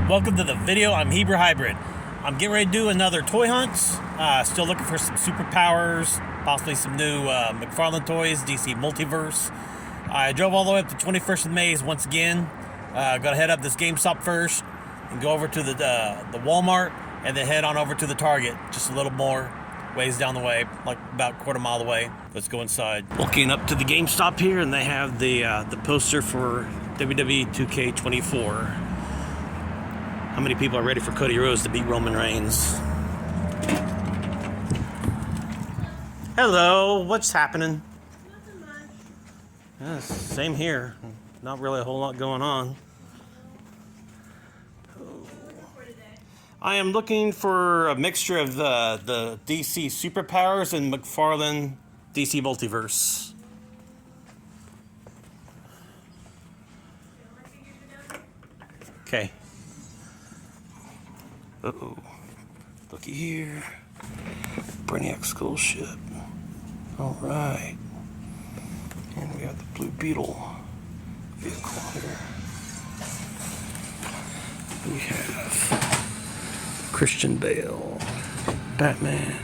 welcome to the video. I'm Hebrew Hybrid. I'm getting ready to do another toy hunt. Still looking for some Super Powers, possibly some new McFarlane toys, DC Multiverse. I drove all the way up to 21st of May once again. Gonna head up this GameStop first and go over to the Walmart and then head on over to the Target, just a little more ways down the way, like about a quarter mile away. Let's go inside. Walking up to the GameStop here, and they have the poster for WWE 2K24. How many people are ready for Cody Rhodes to beat Roman Reigns? Hello, what's happening? Nothing much. Yeah, same here. Not really a whole lot going on. I am looking for a mixture of the DC Super Powers and McFarlane DC Multiverse. Okay. Uh-oh. Looky here. Brainiac Skull Ship. Alright. And we have the Blue Beetle vehicle here. We have Christian Bale. Batman.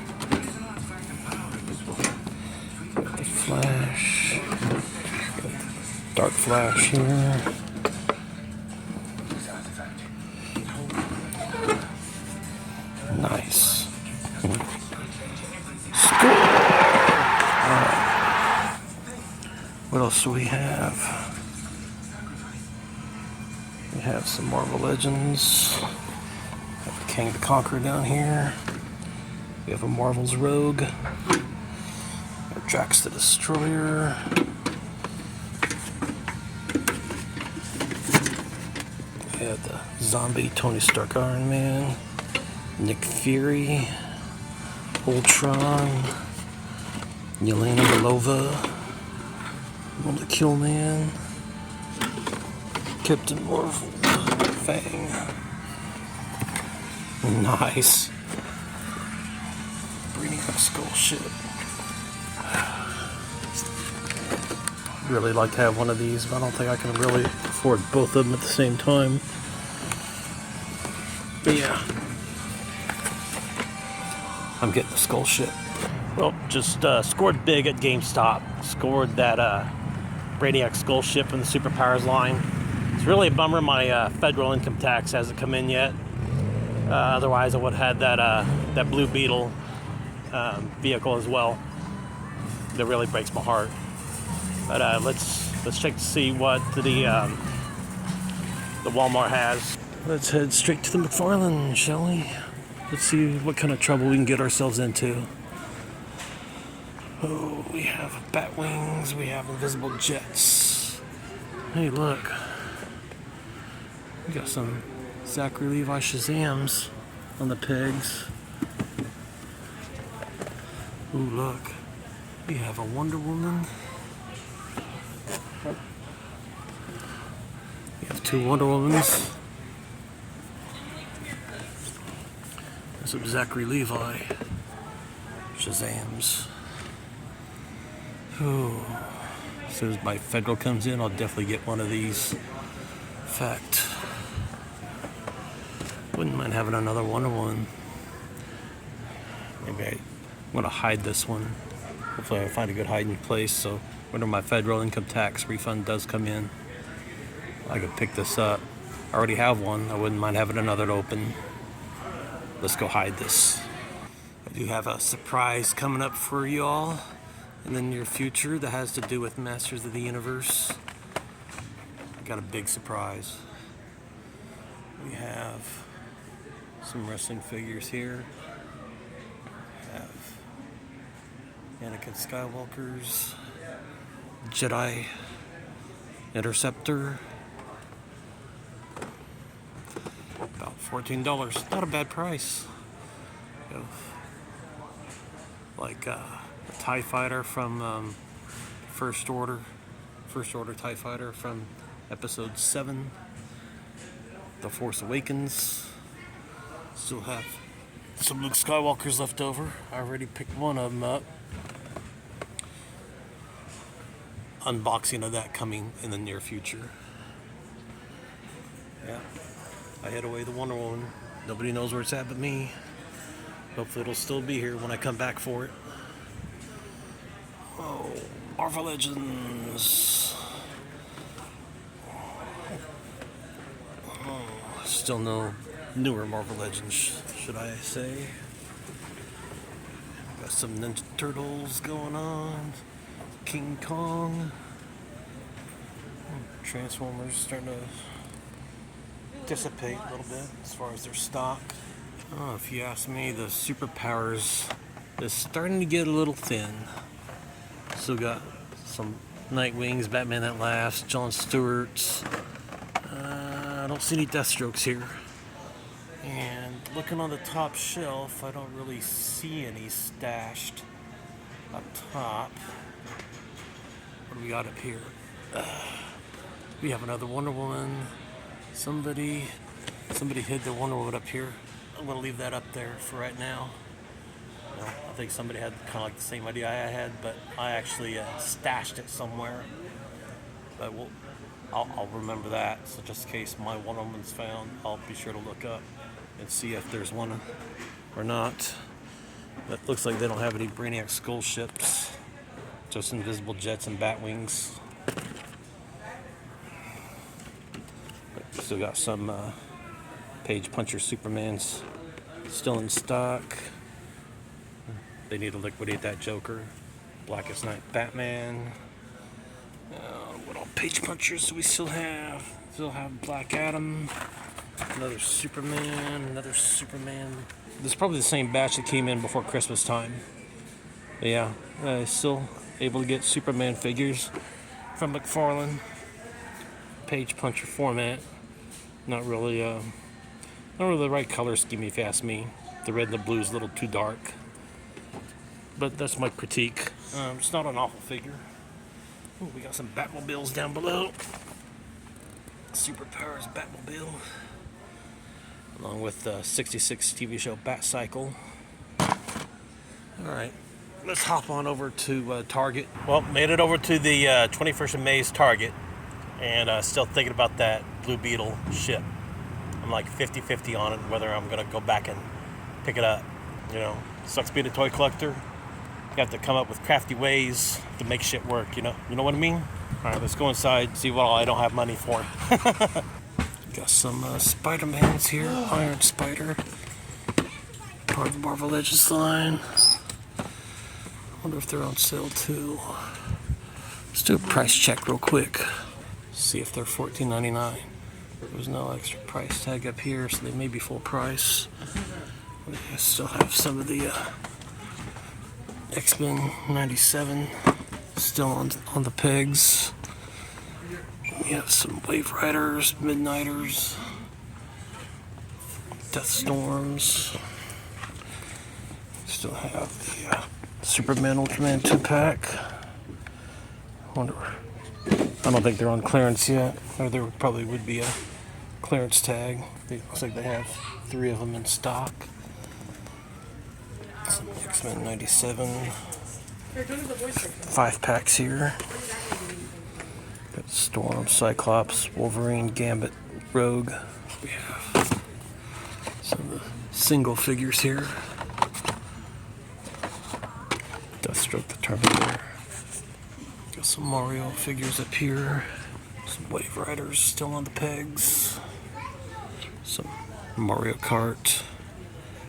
The Flash. Dark Flash here. Nice. Score! Alright. What else do we have? We have some Marvel Legends. We have a King the Conqueror down here. We have a Marvel's Rogue. A Drax the Destroyer. We have the zombie Tony Stark Iron Man. Nick Fury, Ultron, Yelena Belova, the Killman, Captain Marvel, Fang. Nice. Brainiac Skull Ship. Really like to have one of these, but I don't think I can really afford both of them at the same time. But yeah. I'm getting the Skull Ship. Well, just scored big at GameStop. Scored that Brainiac Skull Ship from the Super Powers line. It's really a bummer my federal income tax hasn't come in yet. Otherwise, I would have had that Blue Beetle vehicle as well. That really breaks my heart. But let's check to see what the Walmart has. Let's head straight to the McFarlane, shall we? Let's see what kind of trouble we can get ourselves into. Oh, we have bat wings, we have invisible jets. Hey, look. We got some Zachary Levi Shazams on the pegs. Ooh, look. We have a Wonder Woman. We have two Wonder Womans. Some Zachary Levi Shazams. Ooh. As soon as my federal comes in, I'll definitely get one of these. In fact, wouldn't mind having another Wonder Woman. Maybe I'm going to hide this one. Hopefully I find a good hiding place, so when my federal income tax refund does come in, I could pick this up. I already have one. I wouldn't mind having another to open. Let's go hide this. I do have a surprise coming up for you all in the near future that has to do with Masters of the Universe. I got a big surprise. We have some wrestling figures here. We have Anakin Skywalker's Jedi Interceptor. About $14. Not a bad price. You know, like a TIE Fighter from First Order TIE Fighter from Episode 7. The Force Awakens. Still have some Luke Skywalkers left over. I already picked one of them up. Unboxing of that coming in the near future. Yeah. I hid away the Wonder Woman. Nobody knows where it's at but me. Hopefully it'll still be here when I come back for it. Oh, Marvel Legends. Oh, still no newer Marvel Legends, should I say. Got some Ninja Turtles going on. King Kong. Transformers starting to dissipate a little bit as far as their stock. Oh, if you ask me, the Super Powers is starting to get a little thin. Still got some Nightwings, Batman That Laughs, Jon Stewart's. I don't see any Deathstrokes here. And looking on the top shelf, I don't really see any stashed up top. What do we got up here? We have another Wonder Woman. Somebody hid the Wonder Woman up here. I'm gonna leave that up there for right now. I think somebody had kind of like the same idea I had, but I actually stashed it somewhere. But I'll remember that. So just in case my Wonder Woman's found, I'll be sure to look up and see if there's one or not. But looks like they don't have any Brainiac skull ships, just invisible jets and bat wings. Still got some Page Puncher Supermans still in stock. They need to liquidate that Joker. Blackest Night Batman. What all Page Punchers do we still have? Still have Black Adam. Another Superman. This is probably the same batch that came in before Christmas time. But yeah, still able to get Superman figures from McFarlane. Page Puncher format. Not really the right color scheme if you ask me. The red and the blue is a little too dark. But that's my critique. It's not an awful figure. Ooh, we got some Batmobiles down below. Super Powers Batmobile. Along with the 66 TV show Bat Cycle. Alright, let's hop on over to Target. Well, made it over to the 21st of May's Target. And still thinking about that Blue Beetle ship. I'm like 50-50 on it, whether I'm going to go back and pick it up. You know, sucks being a toy collector. You have to come up with crafty ways to make shit work, you know what I mean? All right, let's go inside, see what all I don't have money for. Got some Spider-Mans here. Iron Spider. Part of the Marvel Legends line. Wonder if they're on sale too. Let's do a price check real quick. See if they're $14.99. There's no extra price tag up here, so they may be full price. We still have some of the X-Men 97 still on the pegs. We have some Wave Riders, Midnighters, Death Storms. Still have the Superman Ultraman 2-pack. I don't think they're on clearance yet, or there probably would be a clearance tag. It looks like they have 3 of them in stock. Some X-Men 97. 5-packs here. Got Storm, Cyclops, Wolverine, Gambit, Rogue. We have some of the single figures here. Deathstroke the Terminator. Got some Mario figures up here. Some Wave Riders still on the pegs. Some Mario Kart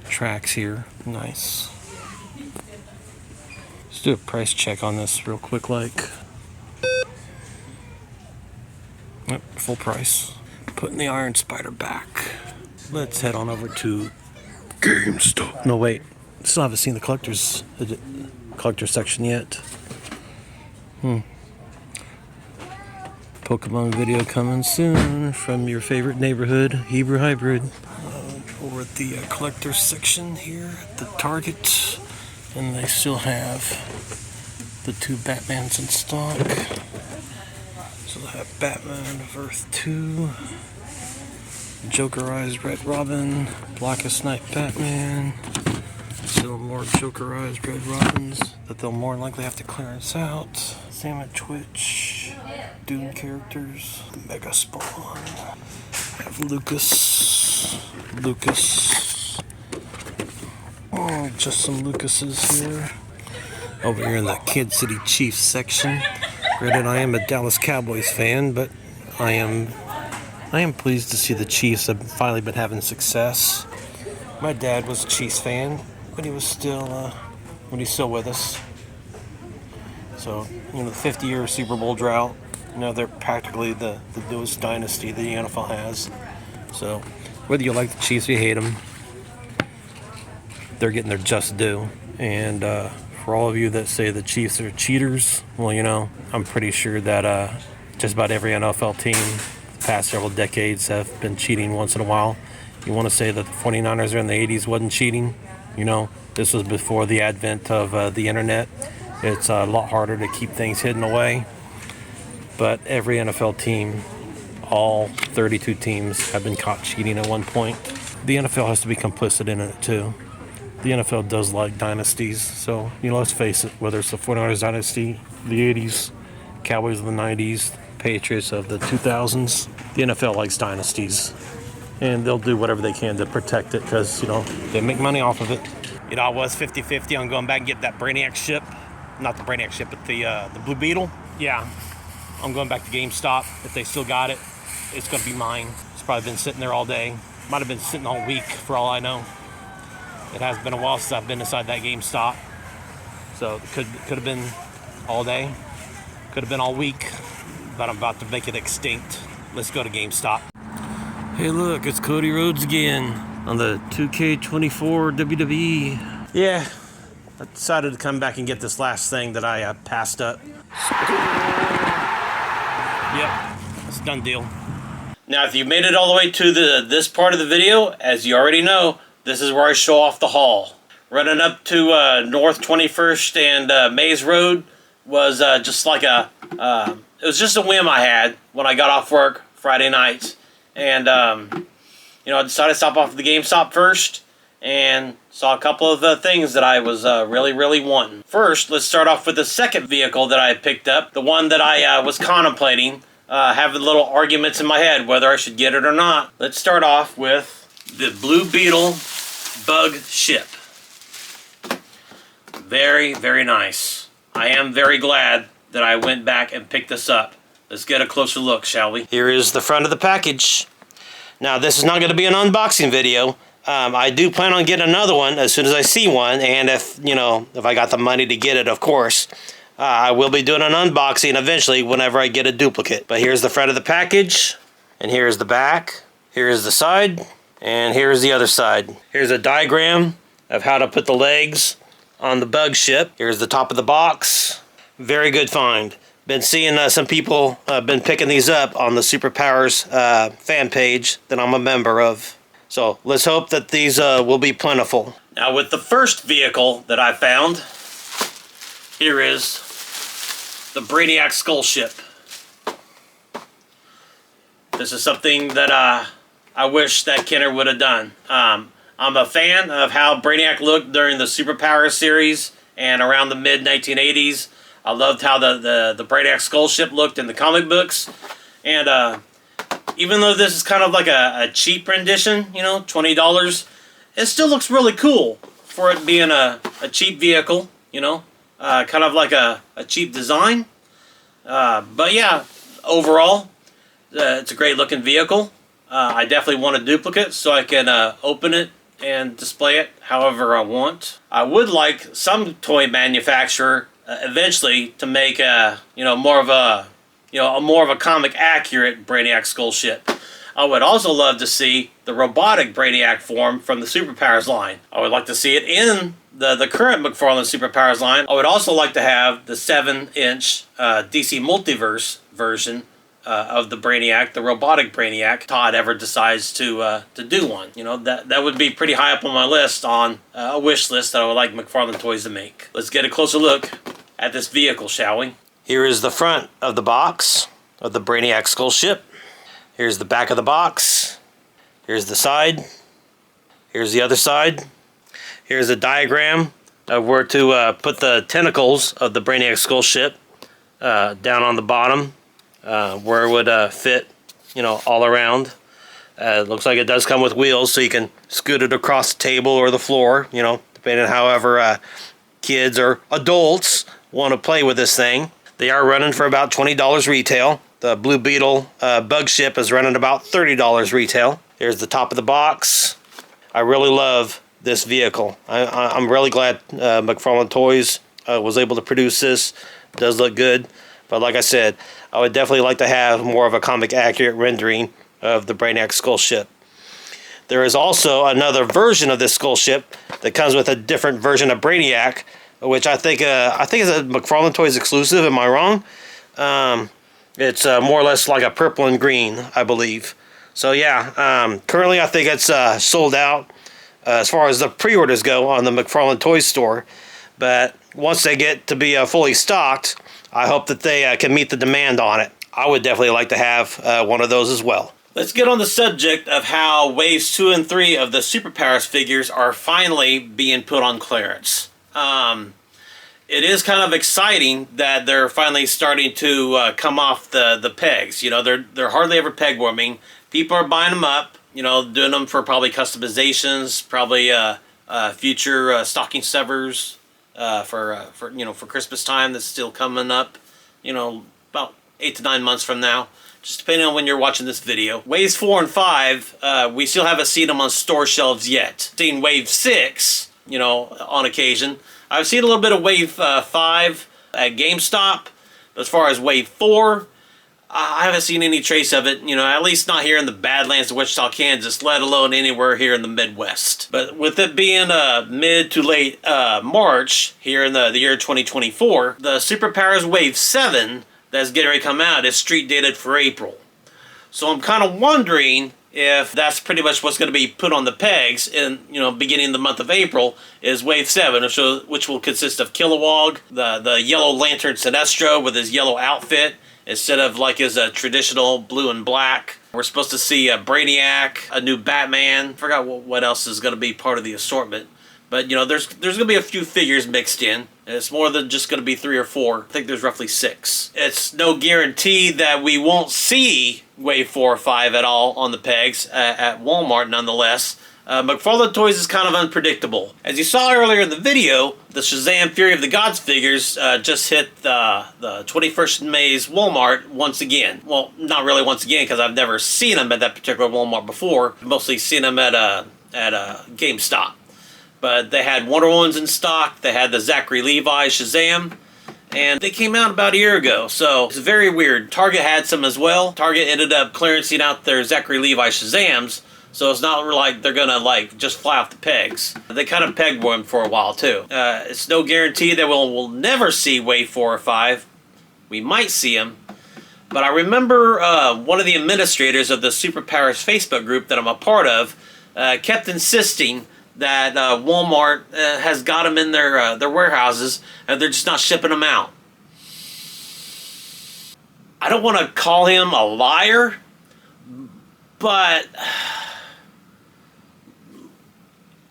tracks here. Nice. Let's do a price check on this real quick, like. Yep, full price. Putting the Iron Spider back. Let's head on over to GameStop. No, wait. Still haven't seen the collector section yet. Pokemon video coming soon from your favorite neighborhood, Hebrew Hybrid. Over at the collector section here at the Target, and they still have the 2 Batmans in stock. So they have Batman of Earth 2, Jokerized Red Robin, Blackest Night Batman. Still more Jokerized Red Robins that they'll more likely have to clearance out. Same at Twitch. Dune characters. Mega Spawn. Have Lucas. Lucas. Oh, just some Lucases here. Over here in the Kansas City Chiefs section. Granted, I am a Dallas Cowboys fan, but I am pleased to see the Chiefs have finally been having success. My dad was a Chiefs fan, but he's still with us. So, the 50-year Super Bowl drought, they're practically the newest dynasty the NFL has. So, whether you like the Chiefs or you hate them, they're getting their just due. And for all of you that say the Chiefs are cheaters, well, I'm pretty sure that just about every NFL team the past several decades have been cheating once in a while. You want to say that the 49ers in the 80s wasn't cheating? This was before the advent of the internet. It's a lot harder to keep things hidden away. But every NFL team, all 32 teams, have been caught cheating at one point. The NFL has to be complicit in it too. The NFL does like dynasties, so let's face it, whether it's the 49ers dynasty, the 80s, Cowboys of the 90s, Patriots of the 2000s, the NFL likes dynasties. And they'll do whatever they can to protect it because, they make money off of it. I was 50-50 on going back and get that Brainiac ship. Not the Brainiac ship, but the Blue Beetle. Yeah, I'm going back to GameStop. If they still got it, it's going to be mine. It's probably been sitting there all day. Might have been sitting all week for all I know. It has been a while since I've been inside that GameStop. So it could have been all day. Could have been all week. But I'm about to make it extinct. Let's go to GameStop. Hey look, it's Cody Rhodes again on the 2K24 WWE. Yeah, I decided to come back and get this last thing that I passed up. Yep, it's a done deal. Now, if you made it all the way to this part of the video, as you already know, this is where I show off the haul. Running up to North 21st and Maze Road was just like it was just a whim I had when I got off work Friday night. And, I decided to stop off at the GameStop first and saw a couple of things that I was really, really wanting. First, let's start off with the second vehicle that I picked up, the one that I was contemplating, having little arguments in my head whether I should get it or not. Let's start off with the Blue Beetle Bug Ship. Very, very nice. I am very glad that I went back and picked this up. Let's get a closer look, shall we? Here is the front of the package. Now, this is not going to be an unboxing video. I do plan on getting another one as soon as I see one, and if I got the money to get it, of course. I will be doing an unboxing eventually whenever I get a duplicate. But here's the front of the package, and here's the back. Here's the side, and here's the other side. Here's a diagram of how to put the legs on the bug ship. Here's the top of the box. Very good find. Been seeing some people been picking these up on the Super Powers fan page that I'm a member of. So let's hope that these will be plentiful. Now with the first vehicle that I found, here is the Brainiac Skull Ship. This is something that I wish that Kenner would have done. I'm a fan of how Brainiac looked during the Super Powers series and around the mid-1980s. I loved how the Brainiac Skull Ship looked in the comic books. And even though this is kind of like a cheap rendition, $20, it still looks really cool for it being a cheap vehicle, kind of like a cheap design. But yeah, overall, it's a great looking vehicle. I definitely want a duplicate so I can open it and display it however I want. I would like some toy manufacturer eventually to make more of a comic accurate Brainiac Skull Ship. I would also love to see the robotic Brainiac form from the Super Powers line. I would like to see it in the current McFarlane Super Powers line. I would also like to have the 7-inch DC Multiverse version of the Brainiac, the robotic Brainiac, Todd ever decides to do one. That would be pretty high up on my list, on a wish list that I would like McFarlane Toys to make. Let's get a closer look at this vehicle, shall we? Here is the front of the box of the Brainiac Skull Ship. Here's the back of the box. Here's the side. Here's the other side. Here's a diagram of where to put the tentacles of the Brainiac Skull Ship down on the bottom, where it would fit, all around. It looks like it does come with wheels, so you can scoot it across the table or the floor, you know, depending on however kids or adults want to play with this thing. They are running for about $20 retail. The Blue Beetle Bug Ship is running about $30 retail. Here's the top of the box. I really love this vehicle. I'm really glad McFarlane Toys was able to produce this. It does look good, but like I said, I would definitely like to have more of a comic accurate rendering of the Brainiac Skull Ship. There is also another version of this Skull Ship that comes with a different version of Brainiac, which I think is a McFarlane Toys exclusive. Am I wrong? It's more or less like a purple and green, I believe. So yeah, currently I think it's sold out as far as the pre-orders go on the McFarlane Toys store. But once they get to be fully stocked, I hope that they can meet the demand on it. I would definitely like to have one of those as well. Let's get on the subject of how waves 2 and 3 of the Super Powers figures are finally being put on clearance. It is kind of exciting that they're finally starting to come off the pegs. You know, they're hardly ever peg warming. People are buying them up, you know, doing them for probably customizations, probably future stocking severs for Christmas time that's still coming up, you know, about 8 to 9 months from now. Just depending on when you're watching this video. Waves 4 and 5, we still haven't seen them on store shelves yet. Seen Wave 6, you know, on occasion. I've seen a little bit of Wave 5 at GameStop. As far as Wave 4, I haven't seen any trace of it, you know, at least not here in the Badlands of Wichita, Kansas, let alone anywhere here in the Midwest. But with it being mid to late March here in the year 2024, the Super Powers Wave 7 that's getting ready to come out is street dated for April. So I'm kind of wondering if that's pretty much what's going to be put on the pegs in, you know, beginning the month of April is Wave 7, which will consist of Kilowog, the Yellow Lantern Sinestro with his yellow outfit instead of like his traditional blue and black. We're supposed to see a Brainiac, a new Batman. I forgot what else is going to be part of the assortment. But, you know, there's going to be a few figures mixed in. And it's more than just going to be 3 or 4. I think there's roughly 6. It's no guarantee that we won't see Wave 4 or 5 at all on the pegs at Walmart nonetheless. McFarlane Toys is kind of unpredictable. As you saw earlier in the video, the Shazam Fury of the Gods figures just hit the 21st May's Walmart once again. Well, not really once again, because I've never seen them at that particular Walmart before. I've mostly seen them at GameStop. But they had Wonder Woman's in stock. They had the Zachary Levi Shazam. And they came out about a year ago. So it's very weird. Target had some as well. Target ended up clearancing out their Zachary Levi Shazams. So it's not like they're going to like just fly off the pegs. They kind of peg warmed for a while too. It's no guarantee that we'll never see Wave 4 or 5. We might see them. But I remember one of the administrators of the Super Powers Facebook group that I'm a part of kept insisting that Walmart has got them in their warehouses and they're just not shipping them out. I don't want to call him a liar, but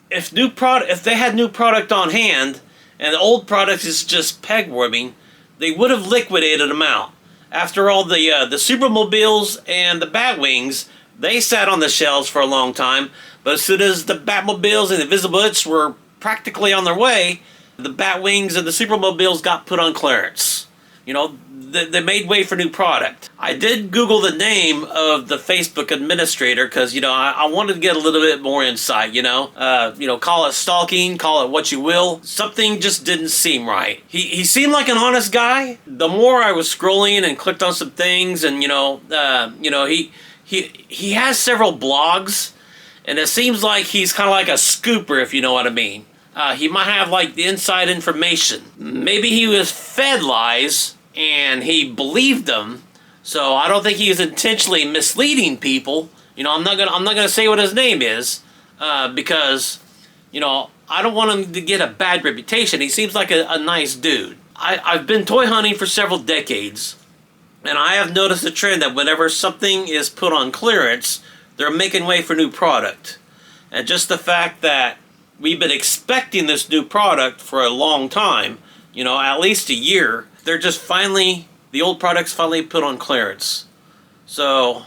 if they had new product on hand and the old product is just peg warming, they would have liquidated them out. After all, the Supermobiles and the Batwings, they sat on the shelves for a long time. But as soon as the Batmobiles and the Invisibles were practically on their way, the Batwings and the Supermobiles got put on clearance. You know, they made way for new product. I did Google the name of the Facebook administrator because, you know, I wanted to get a little bit more insight, you know. Call it stalking, call it what you will. Something just didn't seem right. He seemed like an honest guy. The more I was scrolling and clicked on some things and, he has several blogs. And it seems like he's kind of like a scooper, if you know what I mean. He might have like the inside information. Maybe he was fed lies and he believed them. So I don't think he was intentionally misleading people. You know, I'm not gonna say what his name is because, you know, I don't want him to get a bad reputation. He seems like a nice dude. I've been toy hunting for several decades, and I have noticed a trend that whenever something is put on clearance, they're making way for new product. And just the fact that we've been expecting this new product for a long time, you know, at least a year, they're just the old product's finally put on clearance. So,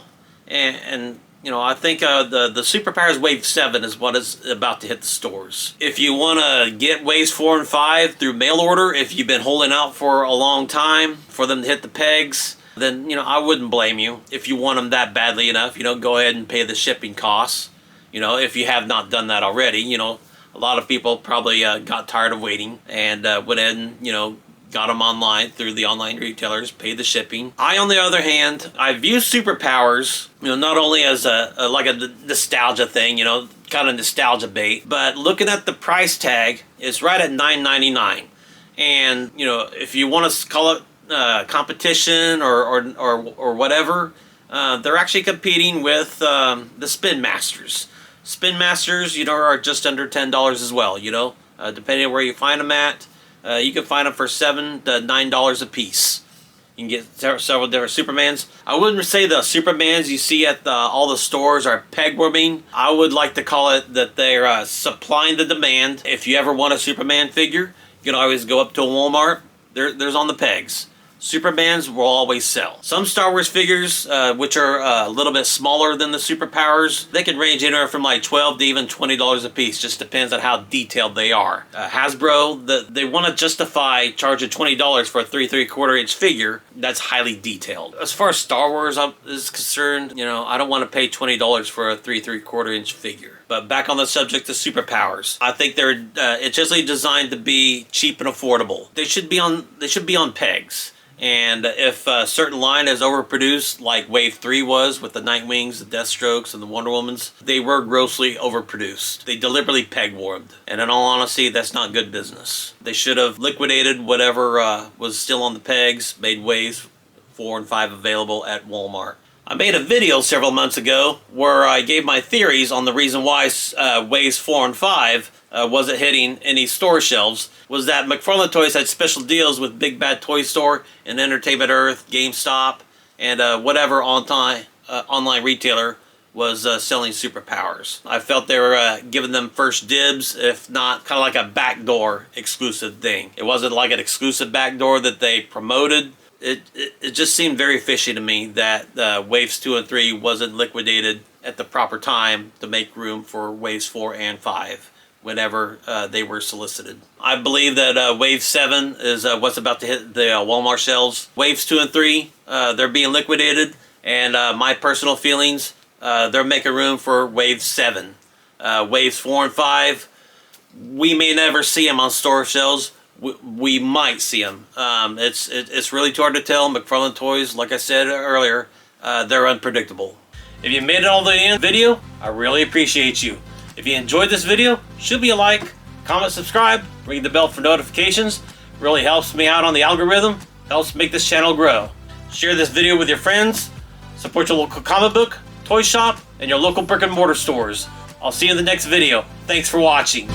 and I think the Super Powers Wave 7 is what is about to hit the stores. If you want to get Waves 4 and 5 through mail order, if you've been holding out for a long time for them to hit the pegs, then, I wouldn't blame you. If you want them that badly enough, go ahead and pay the shipping costs. If you have not done that already, a lot of people probably got tired of waiting and went ahead and, got them online through the online retailers, paid the shipping. I, on the other hand, I view Super Powers, not only as like a nostalgia thing, kind of nostalgia bait, but looking at the price tag, it's right at $9.99. And, if you want to call it competition or whatever, they're actually competing with the Spin Masters. Spin Masters, are just under $10 as well, depending on where you find them at. You can find them for $7 to $9 a piece. You can get several different Supermans. I wouldn't say the Supermans you see at all the stores are peg warming. I would like to call it that they're supplying the demand. If you ever want a Superman figure, you can always go up to a Walmart. There's on the pegs. Supermans will always sell. Some Star Wars figures, which are a little bit smaller than the Super Powers, they can range anywhere from like $12 to even $20 a piece. Just depends on how detailed they are. Hasbro, they want to justify charging $20 for a 3 3/4 inch figure that's highly detailed. As far as Star Wars is concerned, I don't want to pay $20 for a 3 3/4 inch figure. But back on the subject of Super Powers, I think they're intentionally designed to be cheap and affordable. They should be on pegs. And if a certain line is overproduced, like Wave 3 was with the Nightwings, the Deathstrokes, and the Wonder Womans, they were grossly overproduced. They deliberately peg warmed. And in all honesty, that's not good business. They should have liquidated whatever was still on the pegs, made Waves 4 and 5 available at Walmart. I made a video several months ago where I gave my theories on the reason why Waves 4 and 5 wasn't hitting any store shelves. Was that McFarlane Toys had special deals with Big Bad Toy Store and Entertainment Earth, GameStop, and whatever online retailer was selling Super Powers. I felt they were giving them first dibs, if not kind of like a backdoor exclusive thing. It wasn't like an exclusive backdoor that they promoted. It just seemed very fishy to me that Waves 2 and 3 wasn't liquidated at the proper time to make room for Waves 4 and 5 whenever they were solicited. I believe that Wave 7 is what's about to hit the Walmart shelves. Waves 2 and 3, they're being liquidated, and my personal feelings, they're making room for Wave 7. Waves 4 and 5, we may never see them on store shelves. We might see them. It's really too hard to tell. McFarlane Toys, like I said earlier, they're unpredictable. If you made it all the way in the video, I really appreciate you. If you enjoyed this video, shoot me a like, comment, subscribe, ring the bell for notifications. Really helps me out on the algorithm, helps make this channel grow. Share this video with your friends, support your local comic book, toy shop, and your local brick and mortar stores. I'll see you in the next video. Thanks for watching.